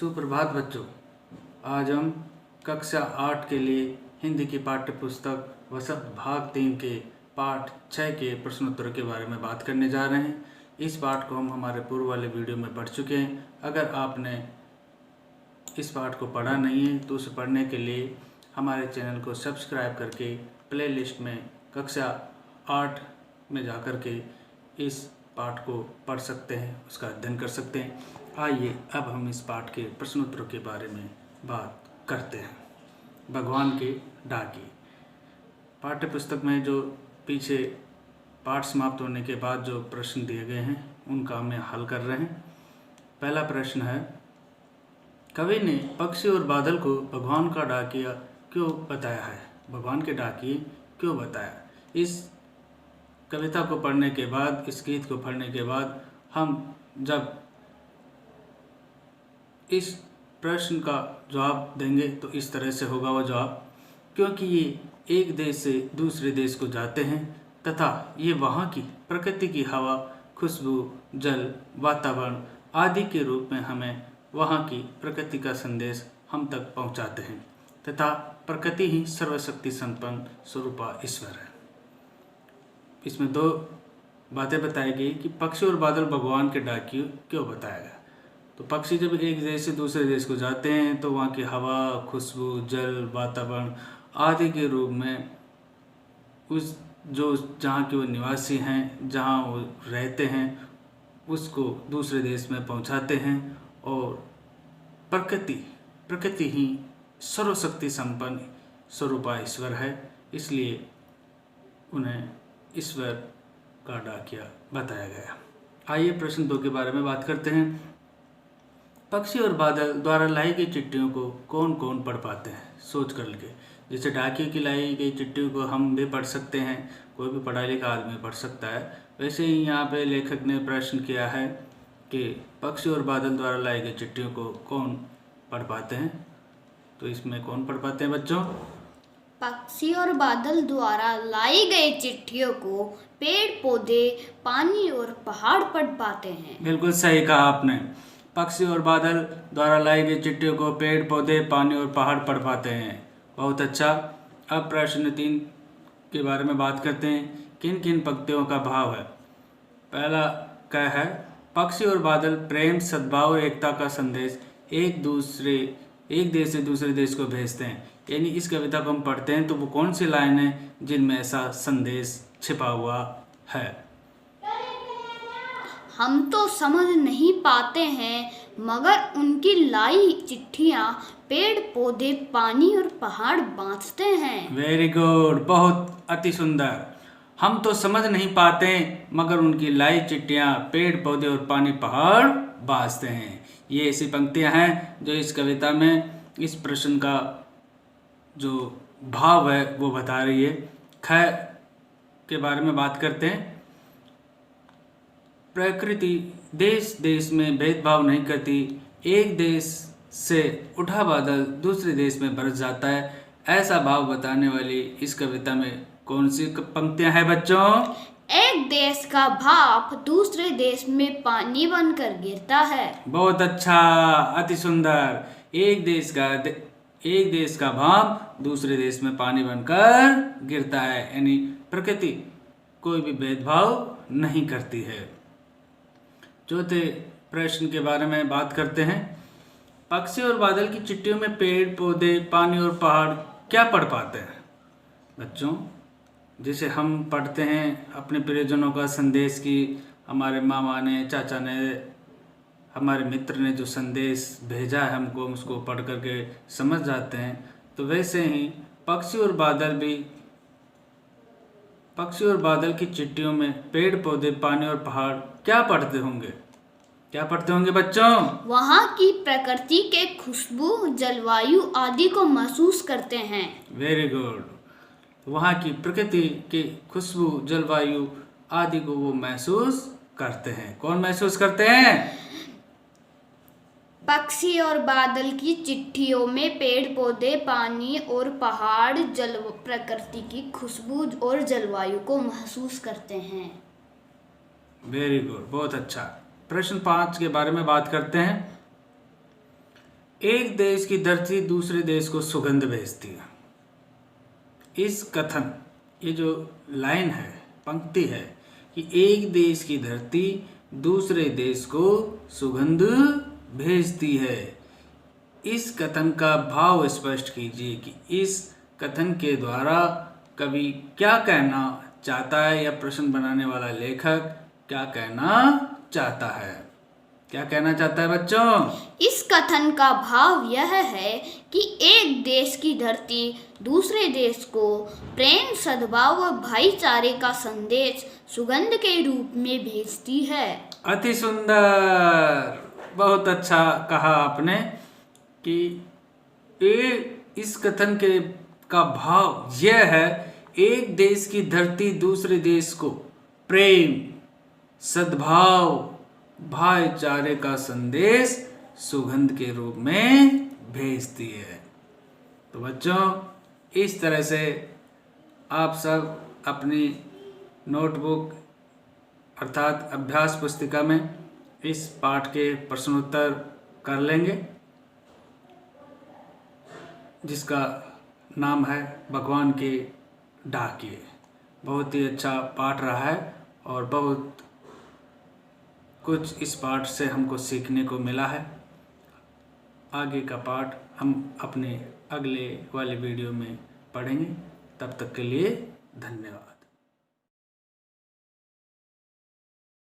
सुप्रभात बच्चों। आज हम कक्षा 8 के लिए हिंदी की पाठ्य पुस्तक वसंत भाग 3 के पाठ 6 के प्रश्नोत्तर के बारे में बात करने जा रहे हैं। इस पाठ को हम हमारे पूर्व वाले वीडियो में पढ़ चुके हैं। अगर आपने इस पाठ को पढ़ा नहीं है तो उसे पढ़ने के लिए हमारे चैनल को सब्सक्राइब करके प्लेलिस्ट में कक्षा 8 में जाकर के इस पाठ को पढ़ सकते हैं, उसका अध्ययन कर सकते हैं। आइए अब हम इस पाठ के प्रश्नोत्तरों के बारे में बात करते हैं। भगवान के डाकिए। पाठ्य पुस्तक में जो पीछे पाठ समाप्त होने के बाद जो प्रश्न दिए गए हैं उनका हम हल कर रहे हैं। पहला प्रश्न है, कवि ने पक्षी और बादल को भगवान का डाकिया क्यों बताया है? भगवान के डाकिए क्यों बताया? इस कविता को पढ़ने के बाद, इस गीत को पढ़ने के बाद हम जब इस प्रश्न का जवाब देंगे तो इस तरह से होगा वो जवाब, क्योंकि ये एक देश से दूसरे देश को जाते हैं तथा ये वहाँ की प्रकृति की हवा, खुशबू, जल, वातावरण आदि के रूप में हमें वहाँ की प्रकृति का संदेश हम तक पहुँचाते हैं तथा प्रकृति ही सर्वशक्ति संपन्न स्वरूपा ईश्वर है। इसमें दो बातें बताई गई कि पक्षी और बादल भगवान के डाकिए क्यों बताया गया। तो पक्षी जब एक देश से दूसरे देश को जाते हैं तो वहाँ की हवा, खुशबू, जल, वातावरण आदि के रूप में उस जो जहाँ के वो निवासी हैं, जहाँ वो रहते हैं, उसको दूसरे देश में पहुँचाते हैं। और प्रकृति ही सर्वशक्ति संपन्न स्वरूपा ईश्वर है, इसलिए उन्हें ईश्वर का डाकिया बताया गया। आइए प्रश्न 2 के बारे में बात करते हैं। पक्षी और बादल द्वारा लाई गई चिट्ठियों को कौन कौन पढ़ पाते हैं? सोच कर के, जैसे डाकिए की लाई गई चिट्ठियों को हम भी पढ़ सकते हैं, कोई भी पढ़ा लिखा आदमी पढ़ सकता है। वैसे ही यहाँ पे लेखक ने प्रश्न किया है कि पक्षी और बादल द्वारा लाई गई चिट्ठियों को कौन पढ़ पाते हैं। तो इसमें कौन पढ़ पाते हैं बच्चों? पक्षी और बादल द्वारा लाई गई चिट्ठियों को पेड़ पौधे, पानी और पहाड़ पढ़ पाते हैं। बिल्कुल सही कहा आपने। पक्षी और बादल द्वारा लाई गई चिट्ठियों को पेड़ पौधे, पानी और पहाड़ पढ़ पाते हैं। बहुत अच्छा। अब प्रश्न 3 के बारे में बात करते हैं। किन किन पंक्तियों का भाव है? पहला क्या है, पक्षी और बादल प्रेम, सद्भाव और एकता का संदेश एक देश से दूसरे देश को भेजते हैं। यानी इस कविता को हम पढ़ते हैं तो वो कौन सी लाइन है जिनमें ऐसा संदेश छिपा हुआ है? हम तो समझ नहीं पाते हैं, मगर उनकी लाई चिट्ठियाँ पेड़ पौधे, पानी और पहाड़ बांधते हैं। वेरी गुड, बहुत अति सुंदर। हम तो समझ नहीं पाते मगर उनकी लाई चिट्ठियाँ पेड़ पौधे और पानी पहाड़ बांधते हैं। ये ऐसी पंक्तियाँ हैं जो इस कविता में इस प्रश्न का जो भाव है वो बता रही है। ख के बारे में बात करते हैं। प्रकृति देश देश में भेदभाव नहीं करती। एक देश से उठा बादल दूसरे देश में बरस जाता है, ऐसा भाव बताने वाली इस कविता में कौन सी पंक्तियां हैं बच्चों? एक देश का भाप दूसरे देश में पानी बनकर गिरता है। बहुत अच्छा, अति सुंदर। एक देश का भाप दूसरे देश में पानी बनकर गिरता है, यानी प्रकृति कोई भी भेदभाव नहीं करती है। चौथे प्रश्न के बारे में बात करते हैं। पक्षी और बादल की चिट्ठियों में पेड़ पौधे, पानी और पहाड़ क्या पढ़ पाते हैं बच्चों? जैसे हम पढ़ते हैं अपने प्रियजनों का संदेश कि हमारे मामा ने, चाचा ने, हमारे मित्र ने जो संदेश भेजा है हमको, हम उसको पढ़ करके समझ जाते हैं। तो वैसे ही पक्षी और बादल की चिट्ठियों में पेड़ पौधे, पानी और पहाड़ क्या पढ़ते होंगे बच्चों? वहाँ की प्रकृति के खुशबू, जलवायु आदि को महसूस करते हैं। Very good. वहाँ की प्रकृति की खुशबू, जलवायु आदि को वो महसूस करते हैं। कौन महसूस करते हैं? पक्षी और बादल की चिट्ठियों में पेड़ पौधे, पानी और पहाड़ प्रकृति की खुशबू और जलवायु को महसूस करते हैं। वेरी गुड, बहुत अच्छा। प्रश्न 5 के बारे में बात करते हैं। एक देश की धरती दूसरे देश को सुगंध भेजती है। इस कथन, ये जो लाइन है, पंक्ति है कि एक देश की धरती दूसरे देश को सुगंध भेजती है, इस कथन का भाव स्पष्ट कीजिए कि इस कथन के द्वारा कवि क्या कहना चाहता है या प्रश्न बनाने वाला लेखक क्या कहना चाहता है। क्या कहना चाहता है बच्चों? इस कथन का भाव यह है कि एक देश की धरती दूसरे देश को प्रेम, सद्भाव व भाईचारे का संदेश सुगंध के रूप में भेजती है। अति सुंदर, बहुत अच्छा कहा आपने कि इस कथन का भाव यह है, एक देश की धरती दूसरे देश को प्रेम, सद्भाव, भाईचारे का संदेश सुगंध के रूप में भेजती है। तो बच्चों, इस तरह से आप सब अपनी नोटबुक अर्थात अभ्यास पुस्तिका में इस पाठ के प्रश्नोत्तर कर लेंगे, जिसका नाम है भगवान के डाकिए। बहुत ही अच्छा पाठ रहा है और बहुत कुछ इस पाठ से हमको सीखने को मिला है। आगे का पाठ हम अपने अगले वाले वीडियो में पढ़ेंगे। तब तक के लिए धन्यवाद।